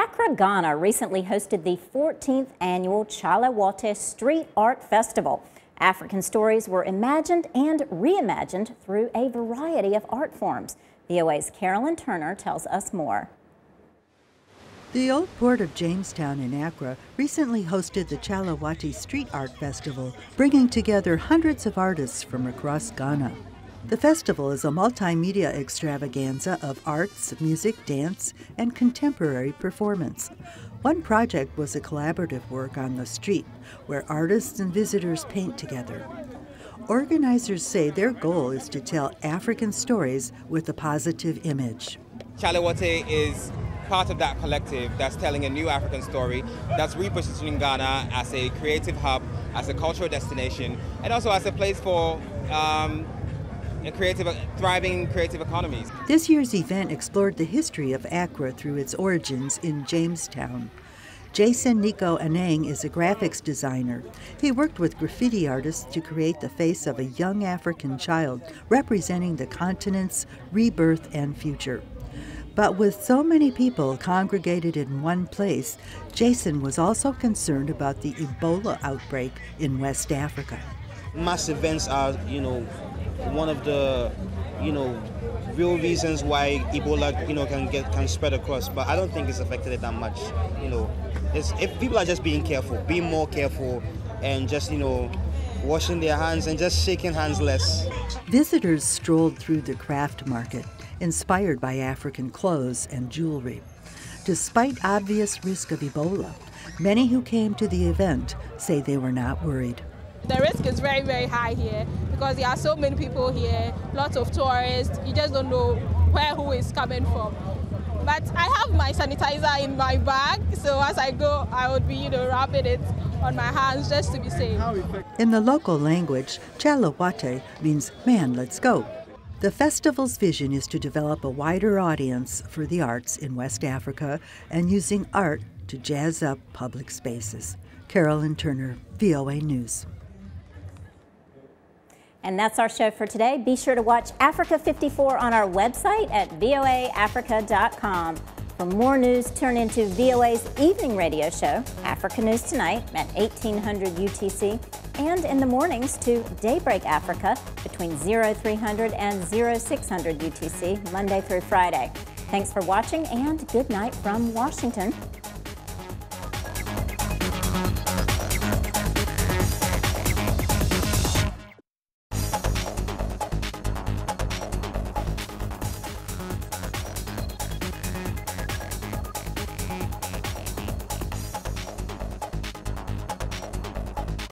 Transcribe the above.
Accra, Ghana recently hosted the 14th annual Chalawate Street Art Festival. African stories were imagined and reimagined through a variety of art forms. VOA's Carolyn tells us more. The Old Port of Jamestown in Accra recently hosted the Chalawate Street Art Festival, bringing together hundreds of artists from across Ghana. The festival is a multimedia extravaganza of arts, music, dance, and contemporary performance. One project was a collaborative work on the street, where artists and visitors paint together. Organizers say their goal is to tell African stories with a positive image. Chalawate is part of that collective that's telling a new African story, that's repositioning Ghana as a creative hub, as a cultural destination, and also as a place for thriving creative economies. This year's event explored the history of Accra through its origins in Jamestown. Jason Nico Anang is a graphics designer. He worked with graffiti artists to create the face of a young African child representing the continent's rebirth and future. But with so many people congregated in one place, Jason was also concerned about the Ebola outbreak in West Africa. Mass events are, one of the, real reasons why Ebola, can spread across. But I don't think it's affected it that much. If people are just being careful, being more careful, and just, washing their hands and just shaking hands less. Visitors strolled through the craft market, inspired by African clothes and jewelry. Despite obvious risk of Ebola, many who came to the event say they were not worried. The risk is very, very high here because there are so many people here, lots of tourists. You just don't know who is coming from. But I have my sanitizer in my bag, so as I go, I would be, rubbing it on my hands just to be safe. In the local language, Chalawate means "man, let's go." The festival's vision is to develop a wider audience for the arts in West Africa and using art to jazz up public spaces. Carolyn Turner, VOA News. And that's our show for today. Be sure to watch Africa 54 on our website at voaafrica.com. For more news, turn into VOA's evening radio show, Africa News Tonight, at 1800 UTC, and in the mornings to Daybreak Africa between 0300 and 0600 UTC, Monday through Friday. Thanks for watching, and good night from Washington.